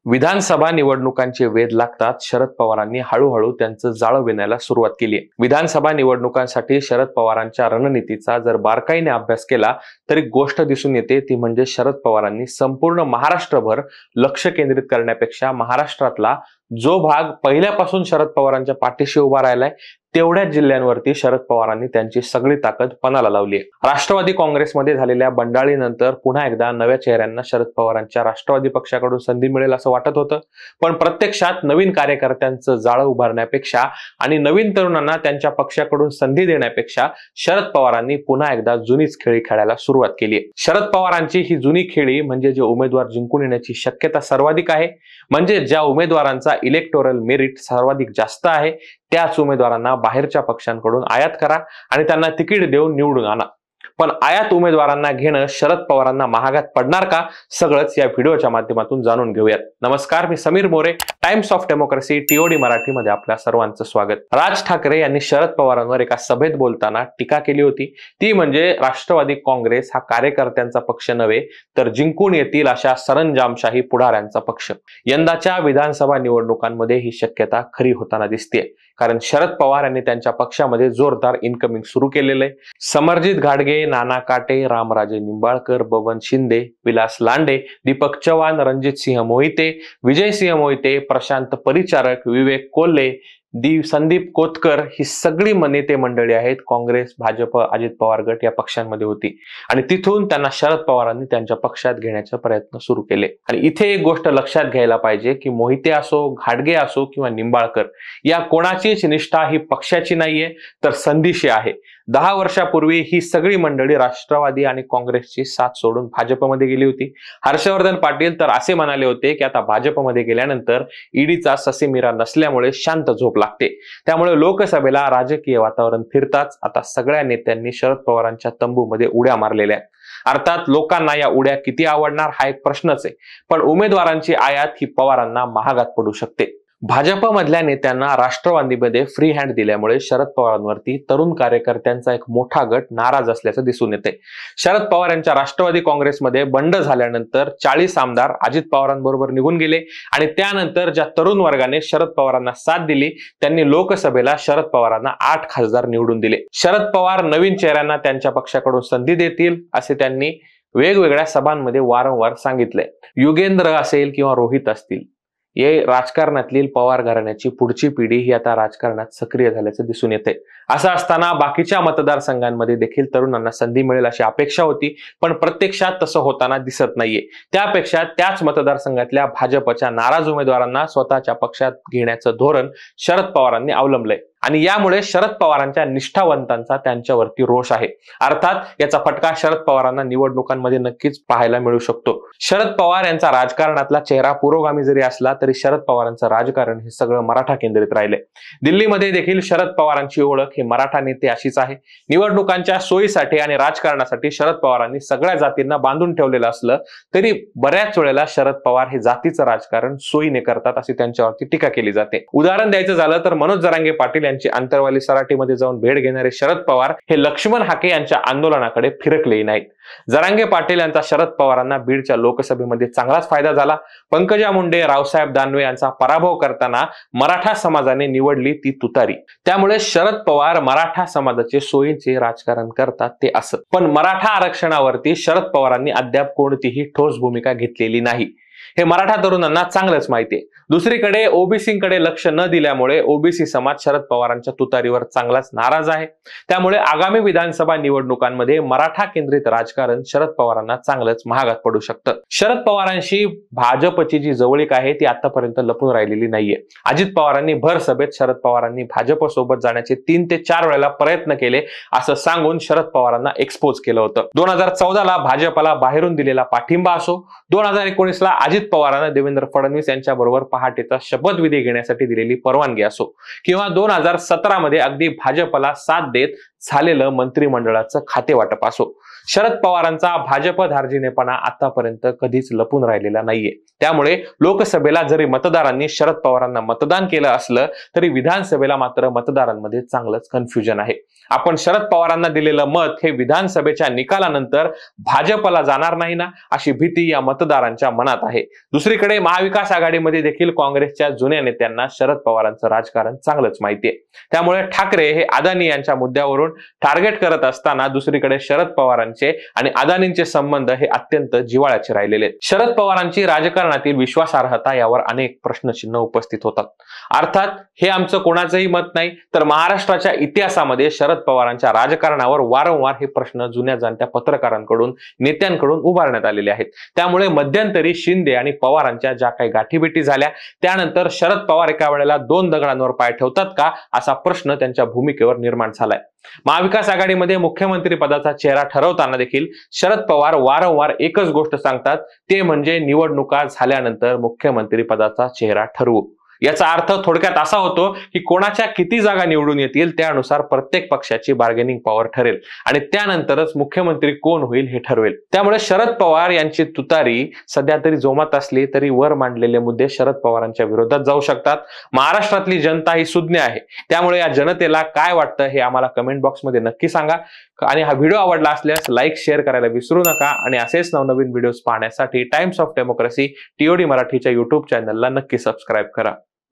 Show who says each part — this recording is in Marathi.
Speaker 1: विधानसभा निवडणुकांचे वेध लागतात शरद पवारांनी हळूहळू त्यांचं जाळं विणायला सुरुवात केली आहे। विधानसभा निवडणुकांसाठी शरद पवारांच्या रणनीतीचा जर बारकाईने अभ्यास केला तरी गोष्ट दिसून येते ती म्हणजे शरद पवारांनी संपूर्ण महाराष्ट्रभर लक्ष केंद्रित करण्यापेक्षा महाराष्ट्रातला जो भाग पहिल्यापासून शरद पवारांच्या पाठीशी उभा राहिलाय तेवढ्याच जिल्ह्यांवरती शरद पवारांनी त्यांची सगळी ताकद पणाला लावली आहे। राष्ट्रवादी काँग्रेसमध्ये झालेल्या बंडाळीनंतर पुन्हा एकदा नव्या चेहऱ्यांना शरद पवारांच्या राष्ट्रवादी पक्षाकडून संधी मिळेल असं वाटत होतं, पण प्रत्यक्षात नवीन कार्यकर्त्यांचं जाळं उभारण्यापेक्षा आणि नवीन तरुणांना त्यांच्या पक्षाकडून संधी देण्यापेक्षा शरद पवारांनी पुन्हा एकदा जुनीच खेळी खेळायला सुरुवात केली आहे। शरद पवारांची ही जुनी खेळी म्हणजे जे उमेदवार जिंकून येण्याची शक्यता सर्वाधिक आहे, म्हणजे ज्या उमेदवारांचा इलेक्टोरल मेरिट सर्वाधिक जास्त आहे त्याच उमेदवारांना बाहेरच्या पक्षांकडून आयात करा आणि त्यांना तिकीट देऊन निवडून आणा। पण आयात उमेदवारांना घेणं शरद पवारांना महागात पडणार का, सगळंच या व्हिडिओच्या माध्यमातून जाणून घेऊयात। नमस्कार, मी Sameer More, times of democracy TOD मराठीमध्ये आपल्या सर्वांचं स्वागत। राज ठाकरे यांनी शरद पवारांवर एका सभेत बोलताना टीका केली होती, ती म्हणजे राष्ट्रवादी काँग्रेस हा कार्यकर्त्यांचा पक्ष नव्हे तर जिंकून येतील अशा सरंजामशाही पुढाऱ्यांचा पक्ष। यंदाच्या विधानसभा निवडणुकांमध्ये ही शक्यता खरी होताना दिसते, कारण शरद पवार यांनी त्यांच्या पक्षामध्ये जोरदार इनकमिंग सुरू केलेले। समरजित घाटगे, नाना काटे, रामराजे निंबाळकर, बबन शिंदे, विलास लांडे, दीपक चव्हाण, रणजित सिंह मोहिते, विजय सिंह मोहिते, प्रशांत परिचारक, विवेक कोल्हे, संदीप कोतकर ही सगळी नेते मंडळी आहेत काँग्रेस, भाजप, अजित पवार गट या पक्षांमध्ये होती आणि तिथून त्यांना शरद पवारांनी त्यांच्या पक्षात घेण्याचे प्रयत्न सुरू केले। आणि इथे एक गोष्ट लक्षात घ्यायला पाहिजे की मोहिते असो, घाटगे असो किंवा निंबाळकर या कोणाचीच निष्ठा ही पक्षाची नाहीये तर संधीशी आहे। 10 वर्षापूर्वी ही सगळी मंडळी राष्ट्रवादी आणि काँग्रेसची साथ सोडून भाजपमध्ये गेली होती। हर्षवर्धन पाटील तर असे म्हणाले होते की आता भाजपमध्ये गेल्यानंतर ईडीचा ससेमिरा नसल्यामुळे शांत झोप लागते, त्यामुळे लोकसभेला राजकीय वातावरण फिरताच आता सगळ्या नेत्यांनी शरद पवारांच्या तंबूमध्ये उड्या मारलेल्या आहेत। अर्थात लोकांना या उड्या किती आवडणार हा एक प्रश्नच आहे, पण उमेदवारांची आयात ही पवारांना महागात पडू शकते। भाजपमधल्या नेत्यांना राष्ट्रवादीमध्ये फ्री हँड दिल्यामुळे शरद पवारांवरती तरुण कार्यकर्त्यांचा एक मोठा गट नाराज असल्याचं दिसून येते। शरद पवार यांच्या राष्ट्रवादी काँग्रेसमध्ये बंड झाल्यानंतर 40 आमदार अजित पवारांबरोबर निघून गेले आणि त्यानंतर ज्या तरुण वर्गाने शरद पवारांना साथ दिली त्यांनी लोकसभेला शरद पवारांना 8 खासदार निवडून दिले। शरद पवार नवीन चेहऱ्यांना त्यांच्या पक्षाकडून संधी देतील असे त्यांनी वेगवेगळ्या सभांमध्ये वारंवार सांगितले। युगेंद्र असेल किंवा रोहित असतील, हे राजकारणातील पवार घराण्याची पुढची पिढी ही आता राजकारणात सक्रिय झाल्याचं दिसून येते। असं असताना बाकीच्या मतदारसंघांमध्ये देखील तरुणांना संधी मिळेल अशी अपेक्षा होती, पण प्रत्यक्षात तसं होताना दिसत नाहीये। त्यापेक्षा त्याच मतदारसंघातल्या भाजपच्या नाराज उमेदवारांना स्वतःच्या पक्षात घेण्याचं धोरण शरद पवारांनी अवलंबलंय आणि यामुळे शरद पवारांच्या निष्ठावंतांचा त्यांच्यावरती रोष आहे। अर्थात याचा फटका शरद पवारांना निवडणुकांमध्ये नक्कीच पाहायला मिळू शकतो। शरद पवार यांचा राजकारणातला चेहरा पुरोगामी जरी असला तरी शरद पवारांचं राजकारण हे सगळं मराठा केंद्रित राहिले। दिल्लीमध्ये देखील शरद पवारांची ओळख हे मराठा नेते अशीच आहे। निवडणुकांच्या सोयीसाठी आणि राजकारणासाठी शरद पवारांनी सगळ्या जातींना बांधून ठेवलेलं असलं तरी बऱ्याच वेळेला शरद पवार हे जातीचं राजकारण सोयीने करतात अशी त्यांच्यावरती टीका केली जाते। उदाहरण द्यायचं झालं तर मनोज जरांगे पाटील अंतरवाली सराटीमध्ये जाऊन भेट घेणारे शरद पवार हे लक्ष्मण हाके यांच्या आंदोलनाकडे फिरकलेही नाहीत। जरांगे पाटील यांचा शरद पवारांना बीडच्या लोकसभेमध्ये चांगलाच फायदा झाला। पंकजा मुंडे, रावसाहेब दानवे यांचा पराभव करताना मराठा समाजाने निवडली ती तुतारी, त्यामुळे शरद पवार मराठा समाजाचे सोयीचे राजकारण करतात ते असं। पण मराठा आरक्षणावरती शरद पवारांनी अद्याप कोणतीही ठोस भूमिका घेतलेली नाही, हे मराठा तरुणांना चांगलंच माहितीये। दुसरीकडे ओबीसीकडे लक्ष न दिल्यामुळे ओबीसी समाज शरद पवारांच्या तुतारीवर चांगलाच नाराज आहे, त्यामुळे आगामी विधानसभा निवडणुकांमध्ये मराठा केंद्रित राजकारण शरद पवारांना चांगलंच महागात पडू शकतं। शरद पवारांशी भाजपची जी जवळीक आहे ती आतापर्यंत लपून राहिलेली नाहीये। अजित पवारांनी भर सभेत शरद पवारांनी भाजप सोबत जाण्याचे 3 ते 4 वेळेला प्रयत्न केले असं सांगून शरद पवारांना एक्सपोज केलं होतं। 2014ला भाजपला बाहेरून दिलेला पाठिंबा असो, 2019ला अजित पवारांना देवेंद्र फडणवीस यांच्याबरोबर पहाटेचा शपथविधी घेण्यासाठी दिलेली परवानगी असो, किंवा 2017 मध्ये अगदी भाजपला साथ देत झालेलं मंत्रिमंडळाचं खाते वाटप असो, शरद पवारांचा भाजप धार्जिनेपणा आतापर्यंत कधीच लपून राहिलेला नाहीये. त्यामुळे लोकसभेला जरी मतदारांनी शरद पवारांना मतदान केलं असलं तरी विधानसभेला मात्र मतदारांमध्ये चांगलंच कन्फ्युजन आहे. आपण शरद पवारांना दिलेलं मत हे विधानसभेच्या निकालानंतर भाजपला जाणार नाही ना, अशी भीती या मतदारांच्या मनात आहे. दुसरीकडे महाविकास आघाडीमध्ये देखील काँग्रेसच्या जुन्या नेत्यांना शरद पवारांचं राजकारण चांगलंच माहितीये. त्यामुळे ठाकरे हे अदानी यांच्या मुद्द्यावरून टार्गेट करत असताना दुसरीकडे शरद पवारांचे आणि अदानींचे संबंध हे अत्यंत जिव्हाळ्याचे राहिलेले आहेत. शरद पवारांची राजकारणातील विश्वासार्हता यावर अनेक प्रश्नचिन्ह उपस्थित होतात. अर्थात हे आमचं कोणाचंही मत नाही, तर महाराष्ट्राच्या इतिहासामध्ये शरद पवारांच्या राजकारणावर वारंवार हे प्रश्न जुन्या जाणत्या पत्रकारांकडून, नेत्यांकडून उभारण्यात आलेले आहेत. त्यामुळे मध्यंतरी शिंदे आणि पवारांच्या ज्या काही गाठीभेटी झाल्या त्यानंतर शरद पवार एका वेळेला दोन दगडांवर पाय ठेवतात का, असा प्रश्न त्यांच्या भूमिकेवर निर्माण झालाय. महाविकास आघाडीमध्ये मुख्यमंत्री पदाचा चेहरा ठरवताना देखील शरद पवार वारंवार एकच गोष्ट सांगतात, ते म्हणजे निवडणुका झाल्यानंतर मुख्यमंत्री पदाचा चेहरा ठरवू. याचा अर्थ थोडक्यात असा होतो की कोणाच्या किती जागा निवडून येतील त्यानुसार प्रत्येक पक्षाची बार्गेनिंग पॉवर ठरेल आणि त्यानंतरच मुख्यमंत्री कोण होईल हे ठरवेल. त्यामुळे शरद पवार यांची तुतारी सध्या तरी जोमात असली तरी वर मांडलेले मुद्दे शरद पवारांच्या विरोधात जाऊ शकतात. महाराष्ट्रातली जनता ही सुज्ञ आहे. त्यामुळे या जनतेला काय वाटतं हे आम्हाला कमेंट बॉक्समध्ये नक्की सांगा. आणि हा व्हिडिओ आवडला असल्यास लाईक शेअर करायला विसरू नका. आणि असेच नवनवीन व्हिडिओज पाहण्यासाठी टाइम्स ऑफ डेमोक्रेसी TOD मराठीच्या युट्यूब चॅनलला नक्की सबस्क्राईब करा.